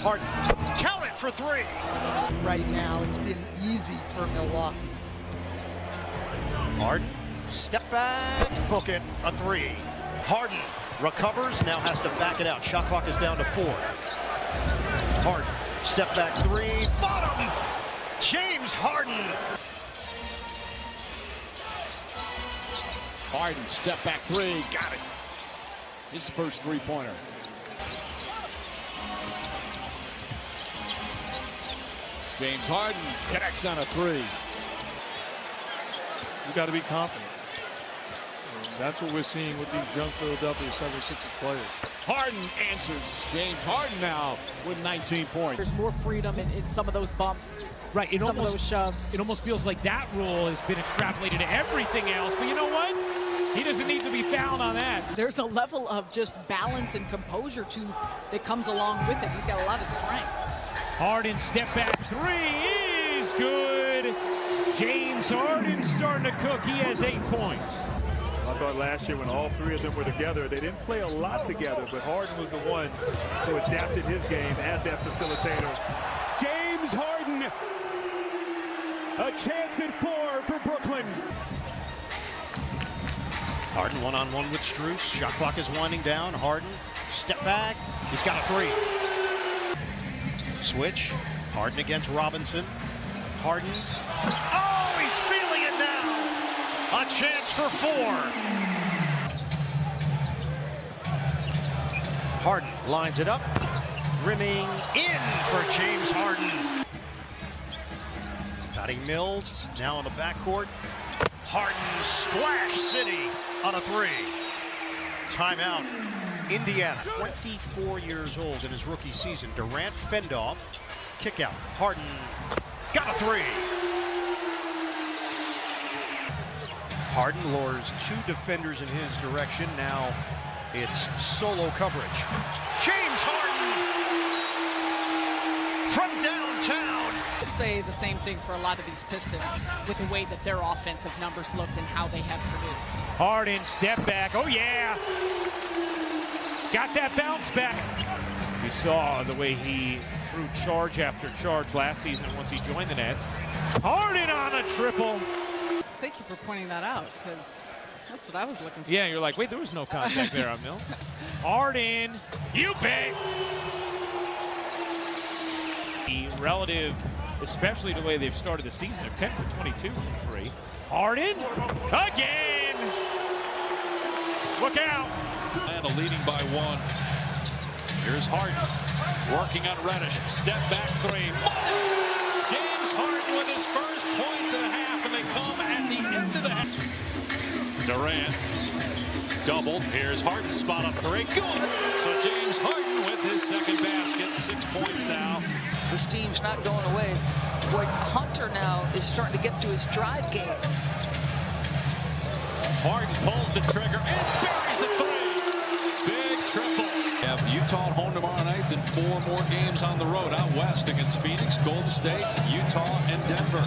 Harden, count it for three. Right now, it's been easy for Milwaukee. Harden, step back, book it, a three. Harden recovers, now has to back it out. Shot clock is down to 4. Harden, step back three, bottom. James Harden. Harden, step back three, got it. His first three-pointer. James Harden connects on a three. You got to be confident. That's what we're seeing with these young Philadelphia 76ers players. Harden answers. James Harden now with 19 points. There's more freedom in some of those bumps. Right, Some of those shoves. It almost feels like that rule has been extrapolated to everything else. But you know what? He doesn't need to be fouled on that. There's a level of just balance and composure that comes along with it. He's got a lot of strength. Harden step back three is good. James Harden starting to cook. He has 8 points. I thought last year when all three of them were together, they didn't play a lot together, but Harden was the one who adapted his game as that facilitator. James Harden, a chance at 4 for Brooklyn. Harden one-on-one with Strus. Shot clock is winding down. Harden, step back. He's got a three. Switch. Harden against Robinson. Harden. Oh, he's feeling it now. A chance for 4. Harden lines it up. Rimming in for James Harden. Patty Mills now in the backcourt. Harden splash city on a three. Timeout. Indiana, 24 years old in his rookie season. Durant fend off. Kick out. Harden got a three. Harden lures 2 defenders in his direction. Now it's solo coverage. James Harden from downtown. I'd say the same thing for a lot of these Pistons with the way that their offensive numbers looked and how they have produced. Harden step back. Oh yeah. Got that bounce back. We saw the way he drew charge after charge last season once he joined the Nets. Harden on a triple. Thank you for pointing that out, because that's what I was looking for. Yeah, you're like, wait, there was no contact there on Mills. Harden, you bet. Relative, especially the way they've started the season, of 10 for 22 from 3. Harden, again. Look out. And leading by 1. Here's Harden working on Reddish. Step back three. James Harden with his first points and a half, and they come at the end of the half. Durant doubled. Here's Harden spot up three. Good. So James Harden with his second basket. 6 points now. This team's not going away. Boy, Hunter now is starting to get to his drive game. Harden pulls the trigger and buries a three. Big triple. Have Utah at home tomorrow night, then 4 more games on the road out west against Phoenix, Golden State, Utah, and Denver.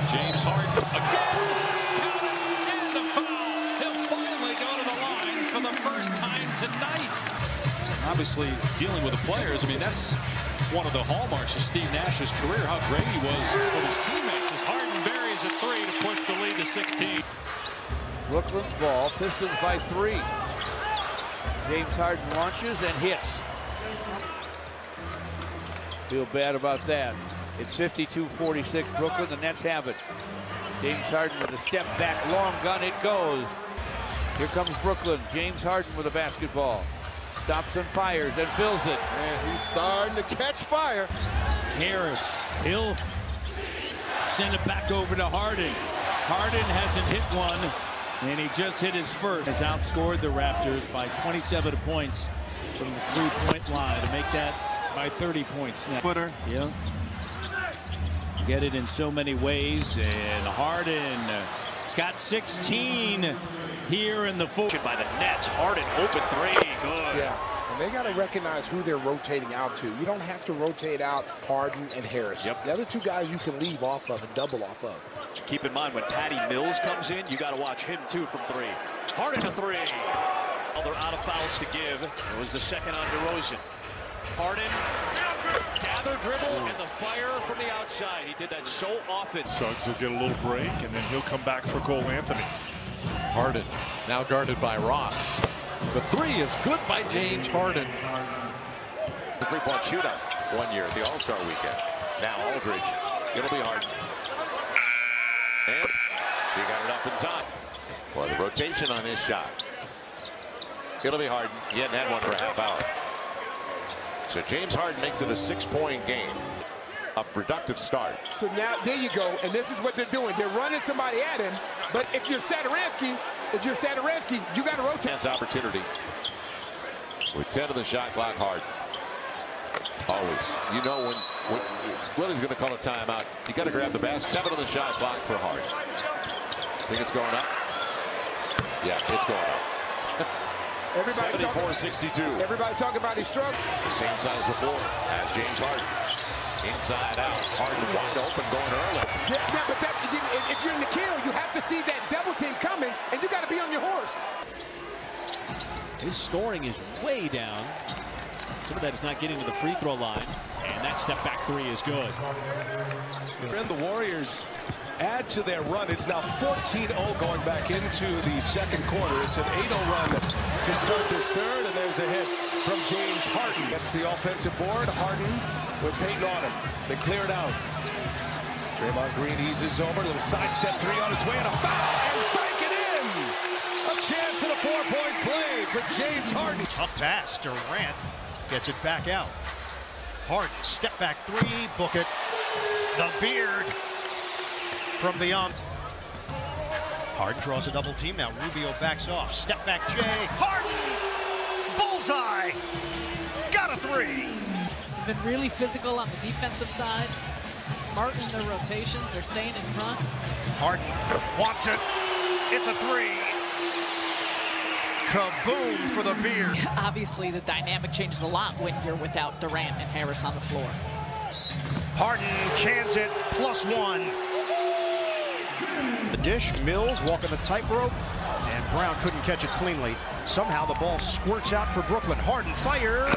James Harden again. Count it, and the foul. He'll finally go to the line for the first time tonight. Obviously, dealing with the players, I mean, that's one of the hallmarks of Steve Nash's career, how great he was with his teammates, as Harden buries a three to push the lead to 16. Brooklyn's ball, Pistons by 3. James Harden launches and hits. Feel bad about that. It's 52-46 Brooklyn. The Nets have it. James Harden with a step back, long gun, it goes. Here comes Brooklyn. James Harden with a basketball. Stops and fires and fills it. And he's starting to catch fire. Harris, he'll send it back over to Harden. Harden hasn't hit one, and he just hit his first. Has outscored the Raptors by 27 points from the three-point line to make that by 30 points now. Footer. Yeah. Get it in so many ways, and Harden has got 16 here in the fourth. By the Nets, Harden open three, good. Yeah, and they got to recognize who they're rotating out to. You don't have to rotate out Harden and Harris. Yep. The other 2 guys you can leave off of and double off of. Keep in mind, when Patty Mills comes in, you got to watch him too from 3. Harden to 3. Well, they're out of fouls to give. It was the second on DeRozan. Harden, gather, dribble, and the fire from the outside. He did that so often. Suggs will get a little break, and then he'll come back for Cole Anthony. Harden, now guarded by Ross. The three is good by James Harden. The three-point shootout 1 year at the All-Star weekend. Now Aldridge. It'll be Harden. And he got it up in time. Boy, the rotation on his shot. It'll be Harden. He hadn't had one for a half hour. So James Harden makes it a 6-point game. A productive start. So now, there you go, and this is what they're doing. They're running somebody at him, but if you're Satoransky, you got to rotate. Chance opportunity. With 10 of the shot clock, Harden. Always. You know when Willie's going to call a timeout, you got to grab the basket. 7 on the shot clock for Harden. Think it's going up? Yeah, it's going up. 74-62. Everybody talking about his stroke. The same side as before. As James Harden. Inside out. Harden wide open going early. Yeah, but if you're in the kill, you have to see that double team coming, and you got to be on your horse. His scoring is way down. Some of that is not getting to the free throw line, and that step back three is good. And the Warriors add to their run. It's now 14-0 going back into the second quarter. It's an 8-0 run to start this third, and there's a hit from James Harden. Gets the offensive board. Harden with Payton on him. They clear it out. Draymond Green eases over. Little sidestep three on its way, and a foul, and bank it in. A chance at a 4-point play for James Harden. Tough pass. Durant gets it back out. Harden, step back three, book it. The beard from beyond. Harden draws a double team. Now Rubio backs off. Step back Jay. Harden! Bullseye! Got a three! Been really physical on the defensive side. Smart in their rotations. They're staying in front. Harden wants it. It's a three. Kaboom for the beard. Obviously, the dynamic changes a lot when you're without Durant and Harris on the floor. Harden cans it, +1. The dish, Mills walking the tightrope, and Brown couldn't catch it cleanly. Somehow the ball squirts out for Brooklyn. Harden fires.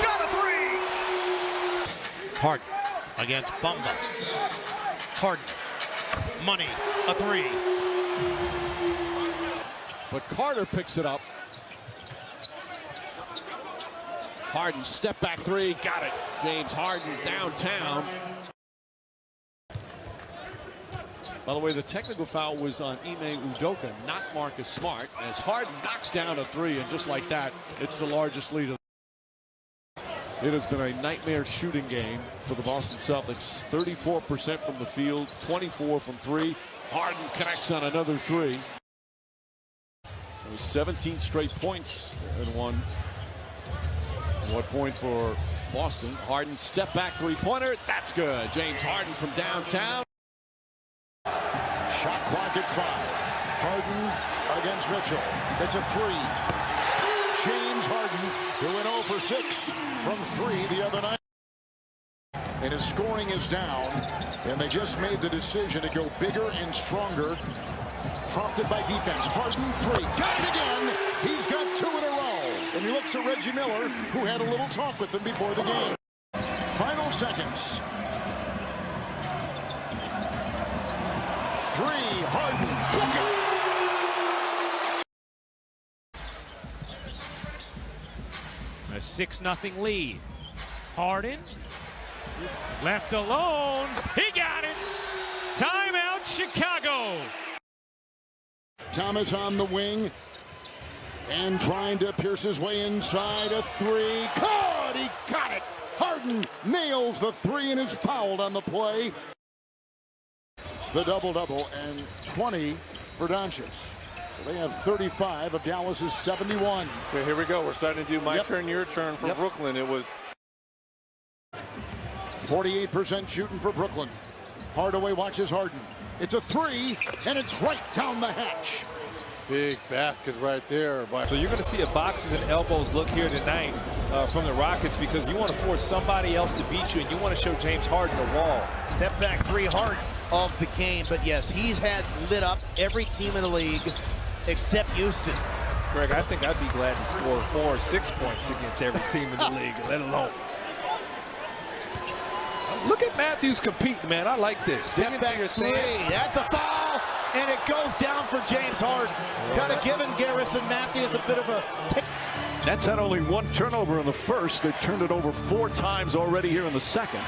Got a three! Harden against Bamba. Harden, money, a three. But Carter picks it up. Harden, step back three, got it. James Harden downtown. By the way, the technical foul was on Ime Udoka, not Marcus Smart, as Harden knocks down a three, and just like that, it's the largest lead. It has been a nightmare shooting game for the Boston Celtics. 34% from the field, 24 from three. Harden connects on another three. 17 straight points in one. 1 point for Boston. Harden step back three-pointer. That's good. James Harden from downtown. Shot clock at 5. Harden against Mitchell. It's a three. James Harden, who went 0 for 6 from 3 the other night. And his scoring is down. And they just made the decision to go bigger and stronger. Prompted by defense. Harden, three. Got it again. He's got 2 in a row. And he looks at Reggie Miller, who had a little talk with him before the game. Final seconds. 3. Harden. A 6-0 lead. Harden left alone. He got it. Timeout, Chicago. Thomas on the wing and trying to pierce his way inside. A 3. Caught! He got it! Harden nails the 3 and is fouled on the play. The double-double and 20 for Doncic. So they have 35 of Dallas's 71. Okay, here we go. We're starting to do my turn, your turn for Brooklyn. It was 48% shooting for Brooklyn. Hardaway watches Harden. It's a 3, and it's right down the hatch. Big basket right there. So you're going to see a boxes and elbows look here tonight from the Rockets, because you want to force somebody else to beat you, and you want to show James Harden the wall. Step back 3 Harden of the game, but yes, he has lit up every team in the league except Houston. Greg, I think I'd be glad to score 4 or 6 points against every team in the league, let alone. Look at Matthews competing, man. I like this. Step back three. That's a foul, and it goes down for James Harden. Kind of giving Garrison Matthews a bit of a... Nets had only 1 turnover in the first. They've turned it over 4 times already here in the second.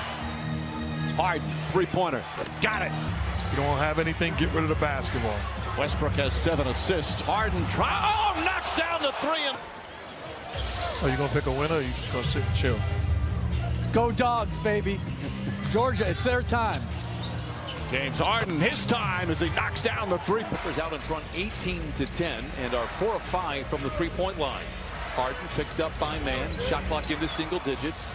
Harden, three-pointer. Got it. You don't have anything, get rid of the basketball. Westbrook has 7 assists. Harden knocks down the 3. Are you going to pick a winner, or are you just going to sit and chill? Go Dogs, baby. Georgia, it's their time. James Harden, his time as he knocks down the 3. Clippers out in front 18-10 and are 4 of 5 from the three-point line. Harden picked up by man, shot clock into single digits,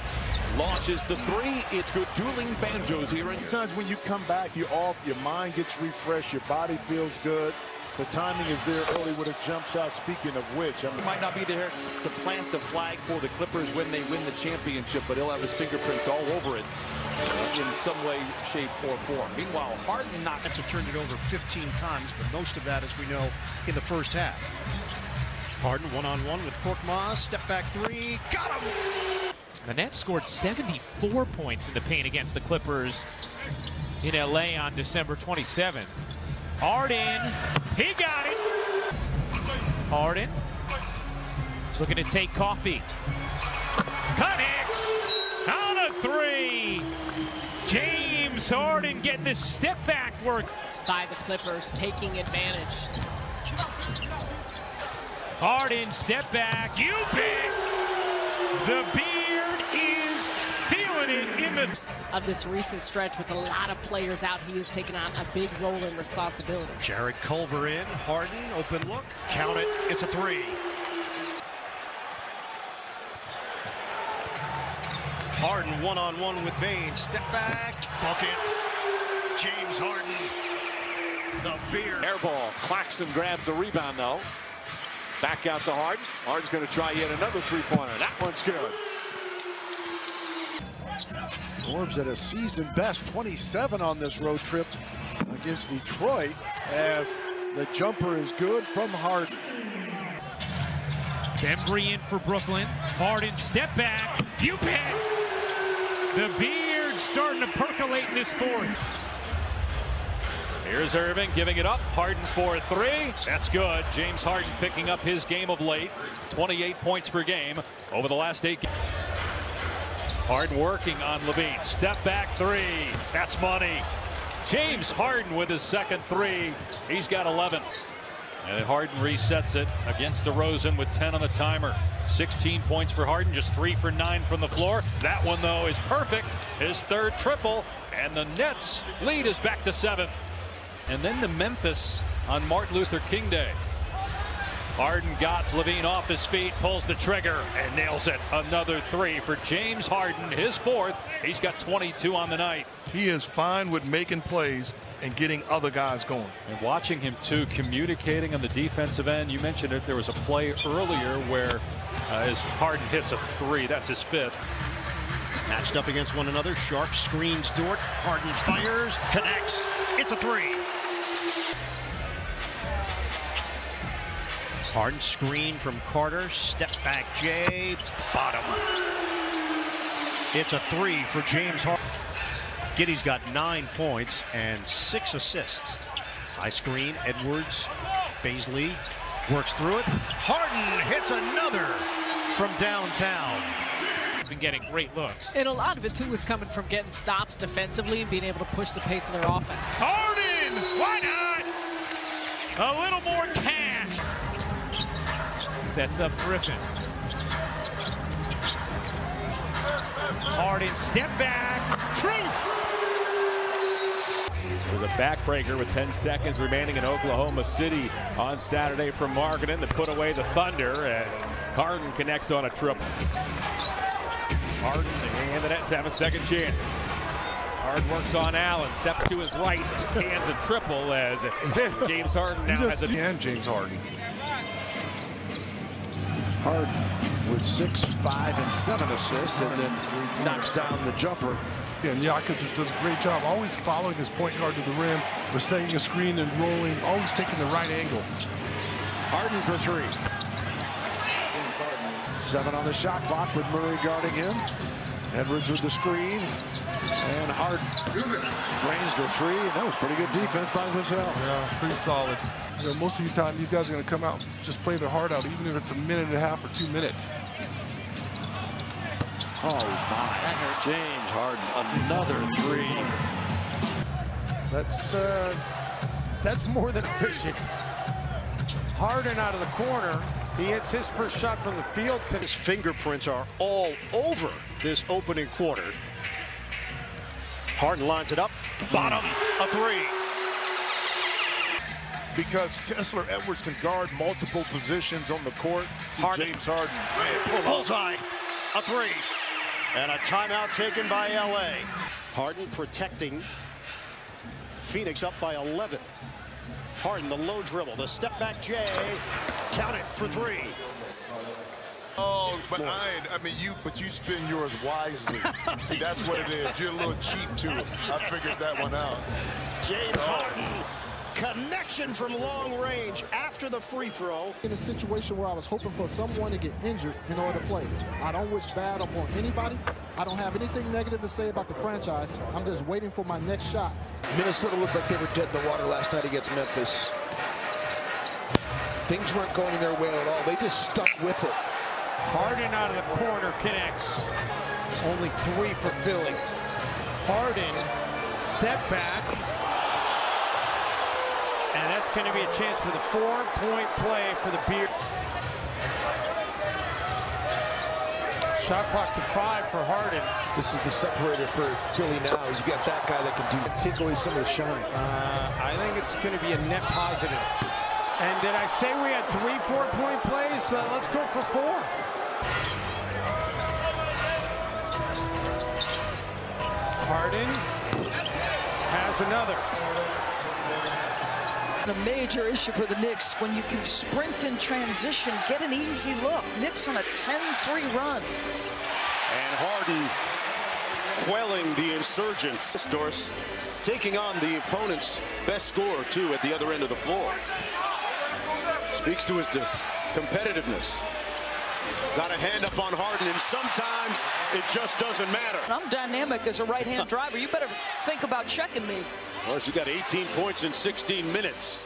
launches the 3. It's good. Dueling banjos here. Sometimes when you come back, you're off, your mind gets refreshed, your body feels good. The timing is there early with a jump shot. Speaking of which, I mean, Might not be there to plant the flag for the Clippers when they win the championship, but he'll have his fingerprints all over it in some way, shape, or form. Meanwhile, Harden Nets have turned it over 15 times, but most of that, as we know, in the first half. Harden one-on-one with Korkmaz. Step back 3. Got him! The Nets scored 74 points in the paint against the Clippers in LA on December 27th. Harden, he got it. Harden looking to take Coffee. Connects on a 3. James Harden getting the step back work by the Clippers, taking advantage. Harden, step back, you bet. The beard is feeling it in the... Of this recent stretch with a lot of players out, he has taken on a big role in responsibility. Jared Culver in, Harden, open look, count it, it's a 3. Harden one-on-one with Bain, step back, bucket. James Harden, the beard. Air ball, Claxton grabs the rebound though. Back out to Harden. Harden's going to try yet another 3-pointer. That one's good. Forbes at a season best 27 on this road trip against Detroit, as the jumper is good from Harden. Bembry in for Brooklyn. Harden, step back. You bet. The beard starting to percolate in this fourth. Here's Irving giving it up. Harden for 3. That's good. James Harden picking up his game of late. 28 points per game over the last 8 games. Harden working on Levine. Step back 3. That's money. James Harden with his second 3. He's got 11. And Harden resets it against DeRozan with 10 on the timer. 16 points for Harden, just 3 for 9 from the floor. That one, though, is perfect. His third triple. And the Nets lead is back to 7. And then to Memphis on Martin Luther King Day. Harden got Levine off his feet, pulls the trigger, and nails it. Another 3 for James Harden, his 4th. He's got 22 on the night. He is fine with making plays and getting other guys going. And watching him, too, communicating on the defensive end. You mentioned it. There was a play earlier where as Harden hits a 3. That's his 5th. Matched up against one another. Sharp screens Dort. Harden fires, connects. It's a 3. Harden screen from Carter. Step back Jay. Bottom. It's a 3 for James Harden. Giddey's got 9 points and 6 assists. High screen. Edwards. Baisley works through it. Harden hits another from downtown. Been getting great looks. And a lot of it, too, is coming from getting stops defensively and being able to push the pace of their offense. Harden! Why not? A little more cash. Sets up Griffin. Harden, step back. Truth! It was a backbreaker with 10 seconds remaining in Oklahoma City on Saturday from Markkanen to put away the Thunder as Harden connects on a triple. Harden and the Nets have a second chance. Harden works on Allen, steps to his right, hands a triple as James Harden now has a... And James Harden. Harden with 6, 5, and 7 assists, and then knocks down the jumper. And Jakob just does a great job, always following his point guard to the rim, or setting a screen and rolling, always taking the right angle. Harden for 3. 7 on the shot clock with Murray guarding him. Edwards with the screen. And Harden drains the 3. And that was pretty good defense by Vassell. Yeah, pretty solid. You know, most of the time, these guys are going to come out and just play their heart out, even if it's a minute and a half or 2 minutes. Oh, my. That hurts. James Harden, another 3. That's more than efficient. Harden out of the corner. He hits his first shot from the field. His fingerprints are all over this opening quarter. Harden lines it up. Bottom, a 3. Because Kessler Edwards can guard multiple positions on the court. James Harden. Man, bullseye, a 3. And a timeout taken by LA. Harden protecting. Phoenix up by 11. Harden, the low dribble, the step back J. Count it for 3. Oh, but I mean, you spend yours wisely. See, that's what it is. You're a little cheap to it. I figured that one out. James Harden, connection from long range after the free throw. In a situation where I was hoping for someone to get injured in order to play. I don't wish bad upon anybody. I don't have anything negative to say about the franchise. I'm just waiting for my next shot. Minnesota looked like they were dead in the water last night against Memphis. Things weren't going their way at all. They just stuck with it. Harden out of the corner connects. Only 3 for Philly. Harden, step back. And that's going to be a chance for the 4-point play for the Beard. Shot clock to 5 for Harden. This is the separator for Philly now, is you got that guy that can take away some of the shine. I think it's going to be a net positive. And did I say we had 3 4-point plays? Let's go for 4. Harden has another. A major issue for the Knicks when you can sprint in transition, get an easy look. Knicks on a 10-3 run. And Harden quelling the insurgents. Doris taking on the opponent's best scorer, too, at the other end of the floor. Speaks to his competitiveness. Got a hand up on Harden, and sometimes it just doesn't matter. I'm dynamic as a right-hand driver. You better think about checking me. Of course, he got 18 points in 16 minutes.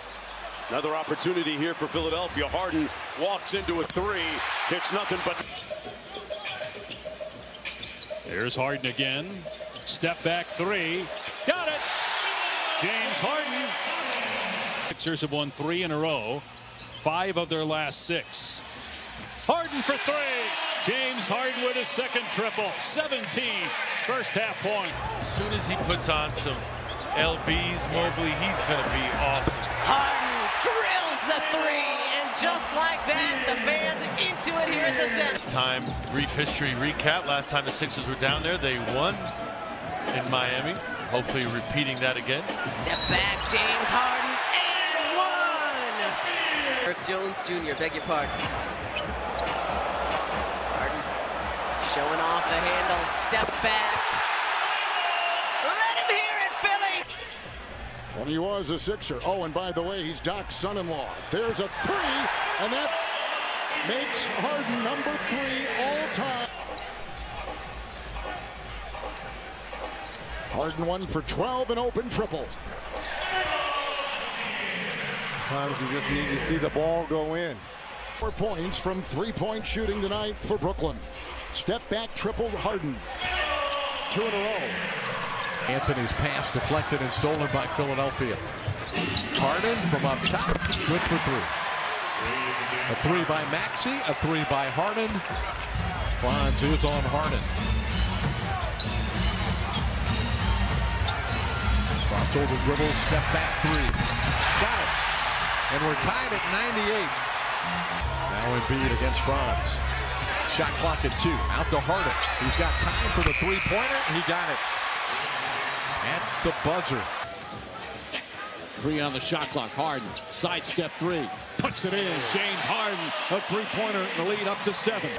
Another opportunity here for Philadelphia. Harden walks into a 3. Hits nothing but... There's Harden again. Step back 3. Got it! James Harden. Sixers have won 3 in a row. 5 of their last 6. Harden for 3. James Harden with his second triple. 17 first half point. As soon as he puts on some LBs, Mobley, he's going to be awesome. Harden drills the 3, and just like that, the fans into it here at the center. This time, brief history recap. Last time the Sixers were down there, they won in Miami. Hopefully repeating that again. Step back, James Harden, and 1! Rick Jones Jr., beg your pardon. Harden showing off the handle, step back. Let him hear it, Philly! And he was a Sixer. Oh, and by the way, he's Doc's son-in-law. There's a 3, and that makes Harden number 3 all time. Harden 1 for 12, an open triple. Sometimes you just need to see the ball go in. 4 points from 3-point shooting tonight for Brooklyn. Step back triple Harden. 2 in a row. Anthony's pass deflected and stolen by Philadelphia. Harden from up top, good for 3. A 3 by Maxey, a 3 by Harden. Franz is on Harden. Cross over dribble, step back 3. Got it. And we're tied at 98. Now Embiid against Franz. Shot clock at 2. Out to Harden. He's got time for the 3-pointer. He got it. At the buzzer. 3 on the shot clock. Harden, sidestep 3. Puts it in. James Harden, a 3-pointer, the lead up to 7.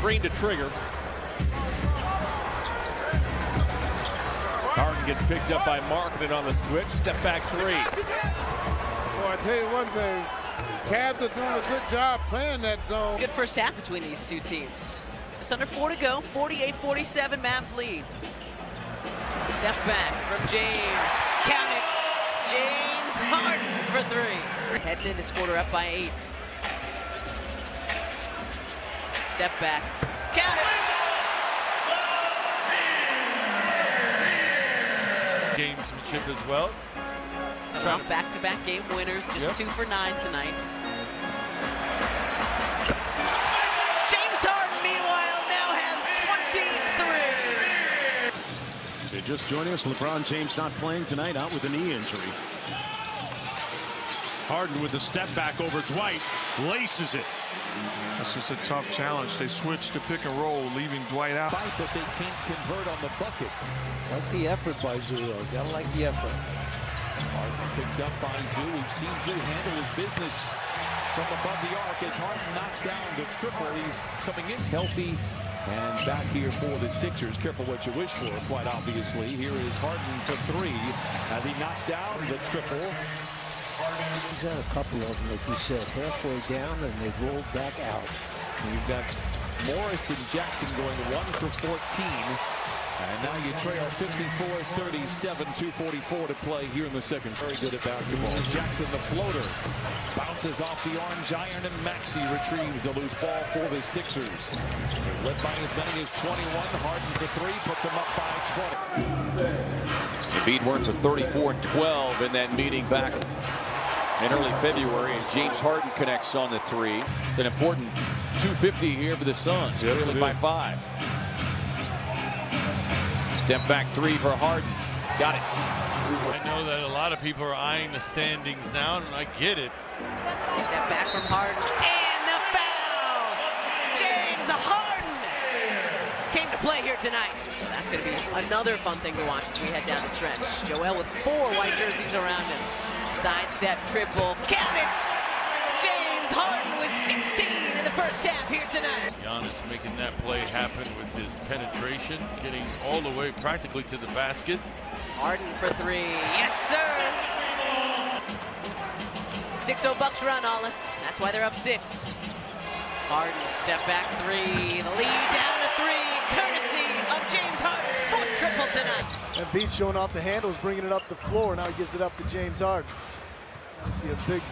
Green to trigger. Harden gets picked up by Markkanen on the switch. Step back 3. Boy, I tell you one thing. Cavs are doing a good job playing that zone. Good first half between these two teams. Just under 4 to go. 48-47 Mavs lead. Step back from James. Count it. James Harden for 3. Heading in this quarter up by 8. Step back. Count it. Gamesmanship as well. Back-to-back game winners, just 2 for 9 tonight. James Harden, meanwhile, now has 23. They're just joining us. LeBron James not playing tonight, out with a knee injury. Harden with the step back over Dwight, laces it. That's just a tough challenge. They switched to pick and roll, leaving Dwight out. But they can't convert on the bucket. Like the effort by Zoo, though. Gotta like the effort. Harden picked up by Zoo. We've seen Zoo handle his business from above the arc as Harden knocks down the triple. He's coming in healthy and back here for the Sixers. Careful what you wish for, quite obviously. Here is Harden for 3 as he knocks down the triple. He's had a couple of them, like you said, halfway down, and they've rolled back out. And you've got Morris and Jackson going 1 for 14. And now you trail 54-37, 2:44 to play here in the second. Very good at basketball. Jackson, the floater, bounces off the orange iron, and Maxey retrieves the loose ball for the Sixers. They're led by as many as 21. Harden for 3, puts them up by 20. Embiid worked for 34 and 12 in that meeting back in early February, and James Harden connects on the 3. It's an important 250 here for the Suns, trailing by 5. Step back 3 for Harden. Got it. I know that a lot of people are eyeing the standings now, and I get it. Step back from Harden. And the foul! James Harden came to play here tonight. That's going to be another fun thing to watch as we head down the stretch. Joel with 4 white jerseys around him. Sidestep, triple, count it! James Harden with 16 in the first half here tonight. Giannis making that play happen with his penetration, getting all the way practically to the basket. Harden for 3. Yes, sir! 6-0 Bucks run, Olin. That's why they're up 6. Harden step back 3. The lead down to 3, courtesy of James Harden's 4th triple tonight. And Embiid showing off the handles, bringing it up the floor. Now he gives it up to James Harden. You see a big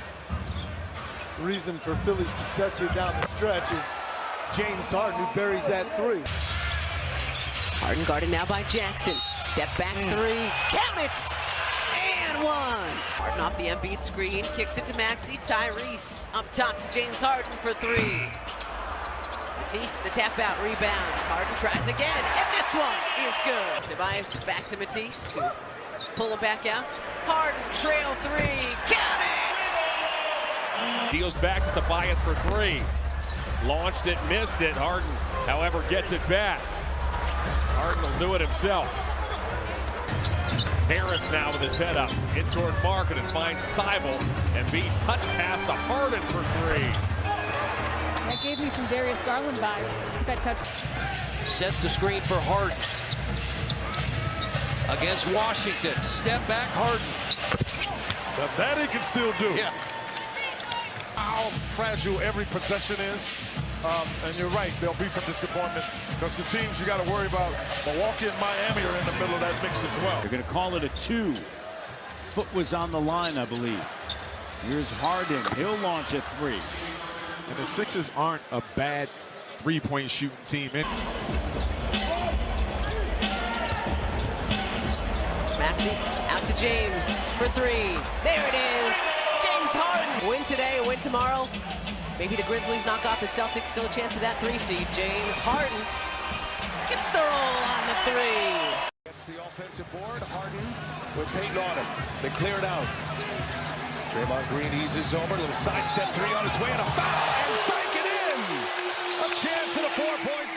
reason for Philly's success here down the stretch is James Harden, who buries that 3. Harden guarded now by Jackson. Step back 3. Count it! And 1. Harden off the Embiid screen. Kicks it to Maxey. Tyrese up top to James Harden for 3. Matisse, the tap out, rebounds. Harden tries again, and this one is good. Tobias back to Matisse to pull him back out. Harden trail 3. Count it! Deals back to Tobias for 3. Launched it, missed it. Harden, however, gets it back. Harden will do it himself. Harris now with his head up. In toward Market and finds Steibel. And Embiid touch pass to Harden for 3. That gave me some Darius Garland vibes. That touch. Sets the screen for Harden. Against Washington. Step back, Harden. But that he can still do. Yeah. How fragile every possession is. And you're right, there'll be some disappointment because the teams you got to worry about, Milwaukee and Miami, are in the middle of that mix as well. They're going to call it a 2. Foot was on the line, I believe. Here's Harden. He'll launch a 3. And the Sixers aren't a bad three-point shooting team. Maxey out to James for 3. There it is. James Harden. Win today, a win tomorrow. Maybe the Grizzlies knock off the Celtics. Still a chance of that 3 seed. James Harden gets the roll on the 3. Gets the offensive board. Harden with Payton on him. They clear it out. Draymond Green eases over. A little sidestep 3 on its way and a foul. And bank it in. A chance at a 4-point